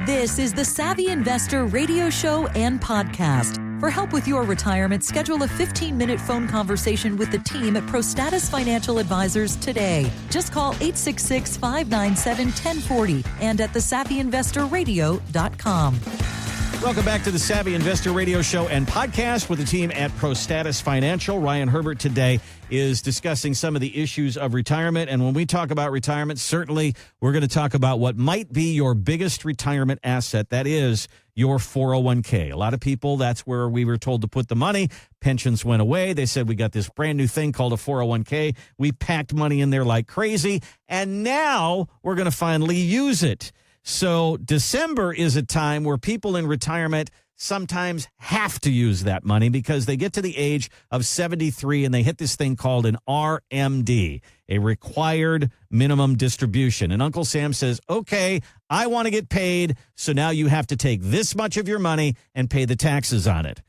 This is the Savvy Investor radio show and podcast. For help with your retirement, schedule a 15-minute phone conversation with the team at ProStatus Financial Advisors today. Just call 866-597-1040 and at thesavvyinvestorradio.com. Welcome back to the Savvy Investor Radio Show and Podcast with the team at ProStatus Financial. Ryan Herbert today is discussing some of the issues of retirement. And when we talk about retirement, certainly we're going to talk about what might be your biggest retirement asset. That is your 401k. A lot of people, that's where we were told to put the money. Pensions went away. They said, we got this brand new thing called a 401k. We packed money in there like crazy. And now we're going to finally use it. So December is a time where people in retirement sometimes have to use that money because they get to the age of 73 and they hit this thing called an RMD, a required minimum distribution. And Uncle Sam says, okay, I want to get paid. So now you have to take this much of your money and pay the taxes on it.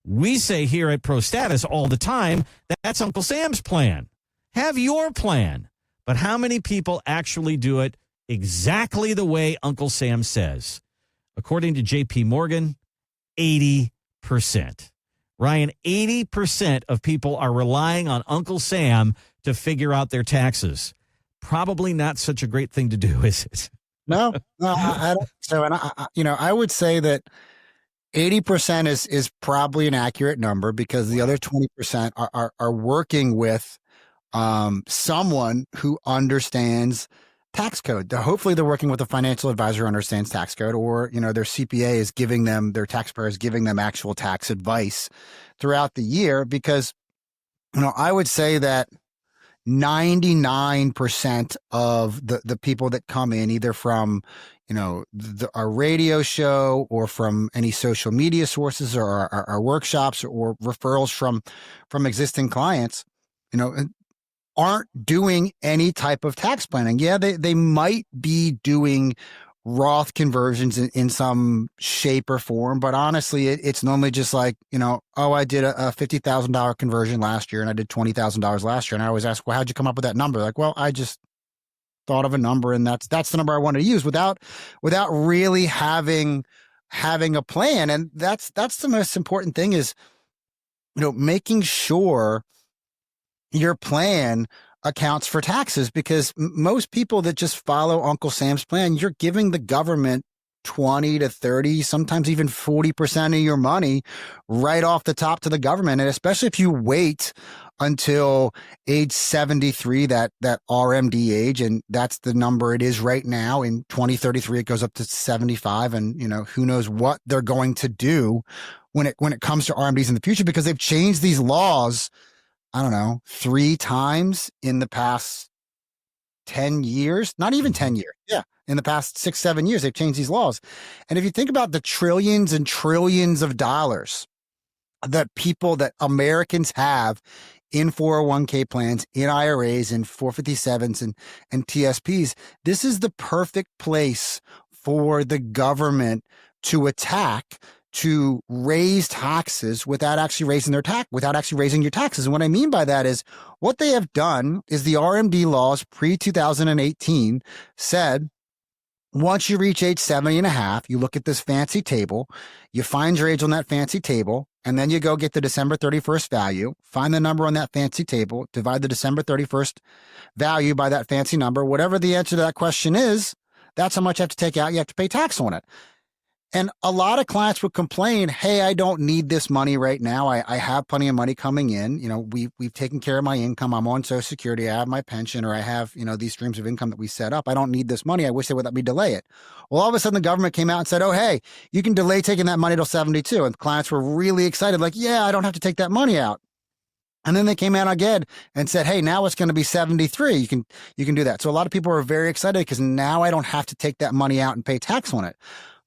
We say here at ProStatus all the time, that's Uncle Sam's plan. Have your plan. But how many people actually do it exactly the way Uncle Sam says? According to J.P. Morgan, 80%. Ryan, 80% of people are relying on Uncle Sam to figure out their taxes. Probably not such a great thing to do, is it? No, I don't. So, and I would say that 80% is probably an accurate number because the other 20% are working with someone who understands tax code. Hopefully they're working with a financial advisor who understands tax code, or, their CPA is giving them, their taxpayer is giving them actual tax advice throughout the year. Because, I would say that 99% of the people that come in, either from, our radio show or from any social media sources or our workshops or referrals from existing clients, aren't doing any type of tax planning. Yeah, they might be doing Roth conversions in some shape or form, but honestly, it's normally just like, I did a $50,000 conversion last year and I did $20,000 last year. And I always ask, well, how'd you come up with that number? Like, well, I just thought of a number and that's the number I wanted to use without really having a plan. And that's the most important thing is, making sure your plan accounts for taxes, because most people that just follow Uncle Sam's plan, you're giving the government 20 to 30, sometimes even 40% of your money right off the top to the government. And especially if you wait until age 73, that RMD age, and that's the number it is right now. In 2033, it goes up to 75. And, who knows what they're going to do when it comes to RMDs in the future, because they've changed these laws, I don't know, 3 times in the past 10 years, not even 10 years. Yeah. In the past 6-7 years, they've changed these laws. And if you think about the trillions and trillions of dollars that Americans have in 401k plans, in IRAs, in 457s and TSPs, this is the perfect place for the government to attack, to raise taxes without actually raising your taxes. And what I mean by that is what they have done is the RMD laws pre-2018 said, once you reach age 70 and a half, you look at this fancy table, you find your age on that fancy table, and then you go get the December 31st value, find the number on that fancy table, divide the December 31st value by that fancy number. Whatever the answer to that question is, that's how much you have to take out. You have to pay tax on it. And a lot of clients would complain, hey, I don't need this money right now. I have plenty of money coming in. We've taken care of my income. I'm on Social Security. I have my pension, or I have, these streams of income that we set up. I don't need this money. I wish they would let me delay it. Well, all of a sudden the government came out and said, oh, hey, you can delay taking that money till 72. And clients were really excited. Like, yeah, I don't have to take that money out. And then they came out again and said, hey, now it's going to be 73. You can do that. So a lot of people are very excited because now I don't have to take that money out and pay tax on it.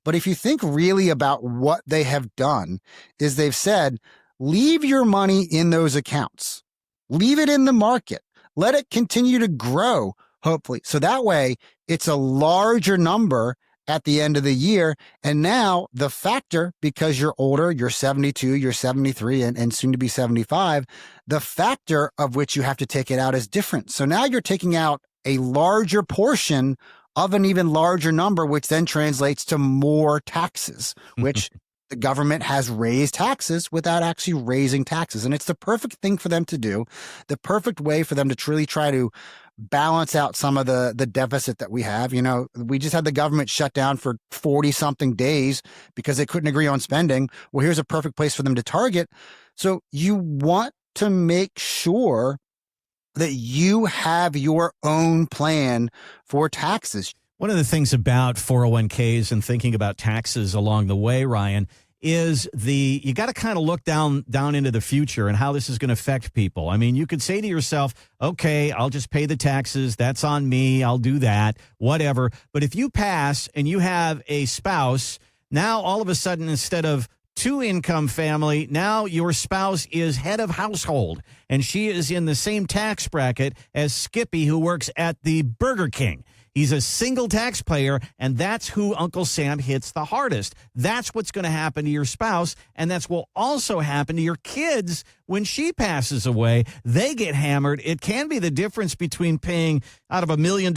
But if you think really about what they have done, is they've said, leave your money in those accounts, leave it in the market, let it continue to grow, hopefully. So that way it's a larger number at the end of the year. And now the factor, because you're older, you're 72, you're 73 and soon to be 75, the factor of which you have to take it out is different. So now you're taking out a larger portion of an even larger number, which then translates to more taxes, which the government has raised taxes without actually raising taxes. And it's the perfect thing for them to do, the perfect way for them to truly try to balance out some of the deficit that we have. You know, we just had the government shut down for 40 something days because they couldn't agree on spending. Well, here's a perfect place for them to target. So you want to make sure that you have your own plan for taxes. One of the things about 401ks and thinking about taxes along the way, Ryan, is you got to kind of look down into the future and how this is going to affect people. I mean, you could say to yourself, okay, I'll just pay the taxes. That's on me. I'll do that, whatever. But if you pass and you have a spouse, now all of a sudden, instead of two-income family, now your spouse is head of household, and she is in the same tax bracket as Skippy, who works at the Burger King. He's a single taxpayer, and that's who Uncle Sam hits the hardest. That's what's going to happen to your spouse, and that's what will also happen to your kids when she passes away. They get hammered. It can be the difference between paying out of $1 million.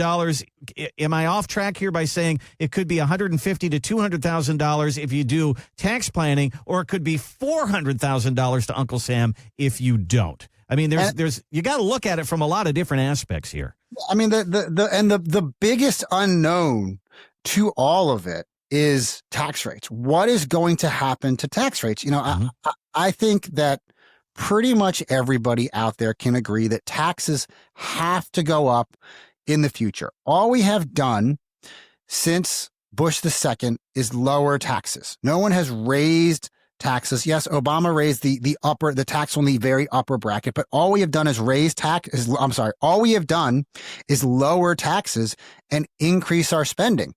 Am I off track here by saying it could be $150,000 to $200,000 if you do tax planning, or it could be $400,000 to Uncle Sam if you don't? I mean, there's you got to look at it from a lot of different aspects here. I mean, the biggest unknown to all of it is tax rates. What is going to happen to tax rates? You know, I think that pretty much everybody out there can agree that taxes have to go up in the future. All we have done since Bush II is lower taxes. No one has raised taxes. Yes, Obama raised the tax on the very upper bracket, but all we have done is all we have done is lower taxes and increase our spending.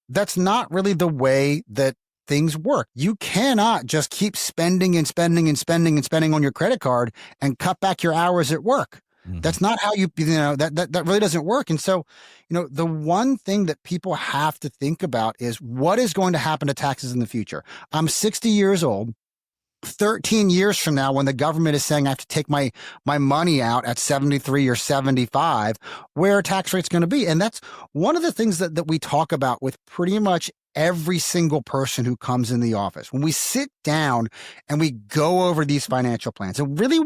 That's not really the way that things work. You cannot just keep spending and spending and spending and spending on your credit card and cut back your hours at work. That's not how that really doesn't work. And so, the one thing that people have to think about is what is going to happen to taxes in the future. I'm 60 years old. 13 years from now, when the government is saying I have to take my money out at 73 or 75, where are tax rates going to be? And that's one of the things that we talk about with pretty much every single person who comes in the office. When we sit down and we go over these financial plans, and really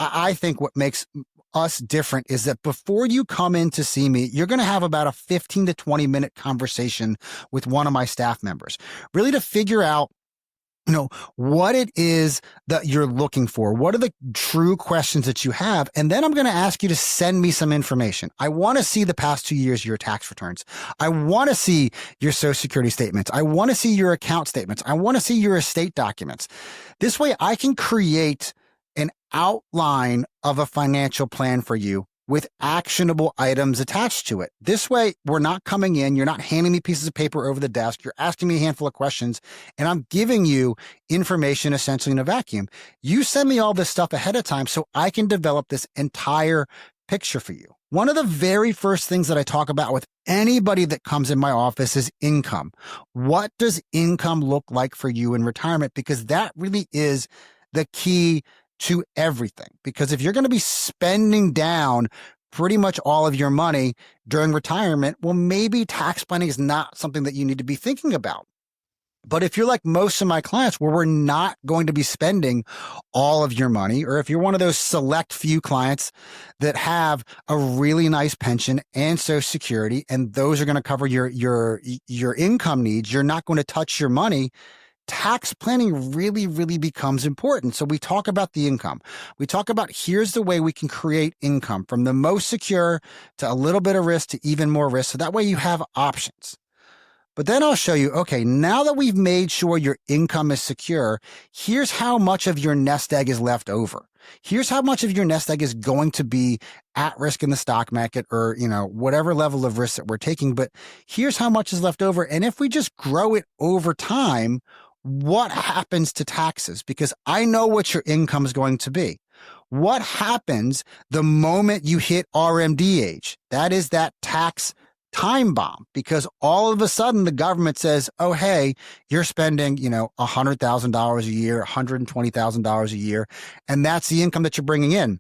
I think what makes us different is that before you come in to see me, you're going to have about a 15 to 20 minute conversation with one of my staff members, really to figure out what it is that you're looking for. What are the true questions that you have? And then I'm going to ask you to send me some information. I want to see the past 2 years of your tax returns. I want to see your Social Security statements. I want to see your account statements. I want to see your estate documents. This way I can create an outline of a financial plan for you with actionable items attached to it. This way, we're not coming in, you're not handing me pieces of paper over the desk, you're asking me a handful of questions, and I'm giving you information essentially in a vacuum. You send me all this stuff ahead of time so I can develop this entire picture for you. One of the very first things that I talk about with anybody that comes in my office is income. What does income look like for you in retirement? Because that really is the key to everything. Because if you're going to be spending down pretty much all of your money during retirement, well, maybe tax planning is not something that you need to be thinking about. But if you're like most of my clients where we're not going to be spending all of your money, or if you're one of those select few clients that have a really nice pension and Social Security, and those are going to cover your income needs, you're not going to touch your money, tax planning really, really becomes important. So we talk about the income. We talk about here's the way we can create income from the most secure to a little bit of risk to even more risk. So that way you have options. But then I'll show you, okay, now that we've made sure your income is secure, here's how much of your nest egg is left over. Here's how much of your nest egg is going to be at risk in the stock market or, whatever level of risk that we're taking. But here's how much is left over. And if we just grow it over time, what happens to taxes? Because I know what your income is going to be. What happens the moment you hit RMD age? That is that tax time bomb, because all of a sudden the government says, oh, hey, you're spending, $100,000 a year, $120,000 a year, and that's the income that you're bringing in.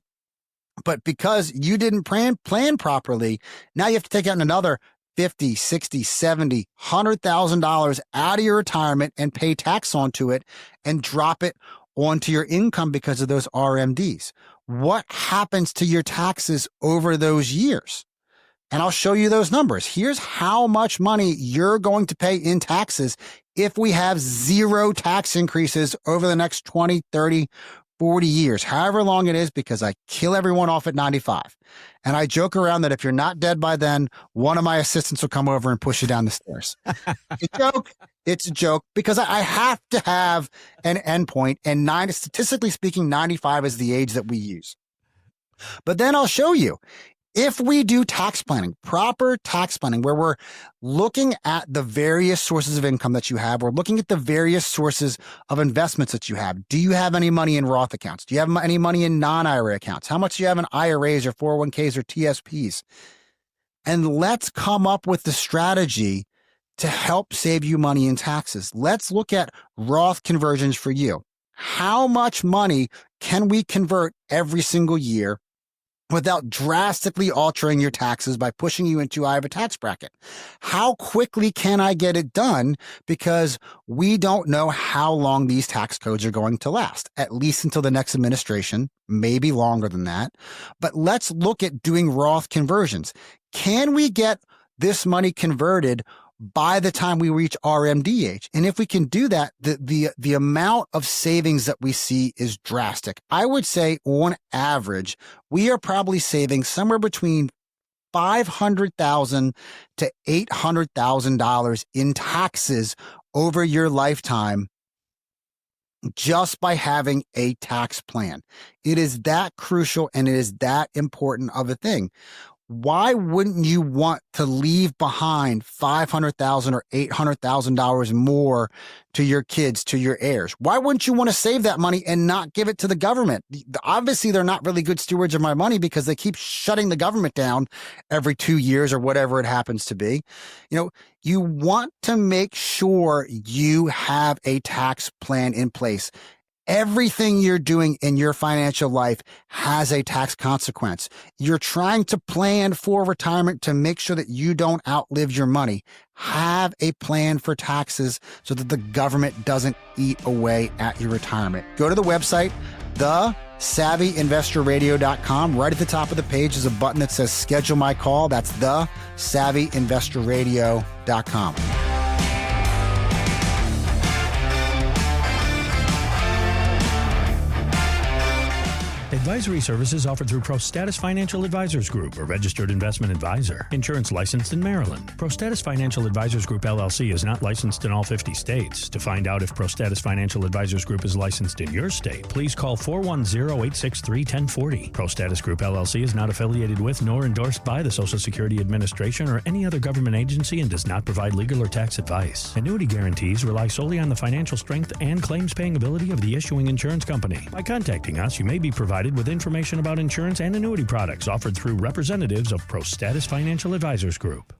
But because you didn't plan properly, now you have to take out another $50, $60, $70, $100,000 out of your retirement and pay tax onto it and drop it onto your income because of those RMDs. What happens to your taxes over those years? And I'll show you those numbers. Here's how much money you're going to pay in taxes if we have zero tax increases over the next 20, 30, 40 years, however long it is, because I kill everyone off at 95. And I joke around that if you're not dead by then, one of my assistants will come over and push you down the stairs. It's a joke. It's a joke because I have to have an endpoint, and statistically speaking, 95 is the age that we use. But then I'll show you. If we do tax planning, proper tax planning, where we're looking at the various sources of income that you have, we're looking at the various sources of investments that you have. Do you have any money in Roth accounts? Do you have any money in non-IRA accounts? How much do you have in IRAs or 401ks or TSPs? And let's come up with the strategy to help save you money in taxes. Let's look at Roth conversions for you. How much money can we convert every single year without drastically altering your taxes by pushing you into I have a tax bracket? How quickly can I get it done? Because we don't know how long these tax codes are going to last, at least until the next administration, maybe longer than that. But let's look at doing Roth conversions. Can we get this money converted by the time we reach RMD age? And if we can do that, the amount of savings that we see is drastic. I would say on average, we are probably saving somewhere between $500,000 to $800,000 in taxes over your lifetime just by having a tax plan. It is that crucial and it is that important of a thing. Why wouldn't you want to leave behind $500,000 or $800,000 more to your kids, to your heirs? Why wouldn't you want to save that money and not give it to the government? Obviously, they're not really good stewards of my money because they keep shutting the government down every 2 years or whatever it happens to be. You want to make sure you have a tax plan in place. Everything you're doing in your financial life has a tax consequence. You're trying to plan for retirement to make sure that you don't outlive your money. Have a plan for taxes so that the government doesn't eat away at your retirement. Go to the website, thesavvyinvestorradio.com. Right at the top of the page is a button that says schedule my call. That's thesavvyinvestorradio.com. Advisory services offered through ProStatus Financial Advisors Group, a registered investment advisor. Insurance licensed in Maryland. ProStatus Financial Advisors Group, LLC is not licensed in all 50 states. To find out if ProStatus Financial Advisors Group is licensed in your state, please call 410-863-1040. ProStatus Group, LLC is not affiliated with nor endorsed by the Social Security Administration or any other government agency and does not provide legal or tax advice. Annuity guarantees rely solely on the financial strength and claims-paying ability of the issuing insurance company. By contacting us, you may be provided with information about insurance and annuity products offered through representatives of ProStatus Financial Advisors Group.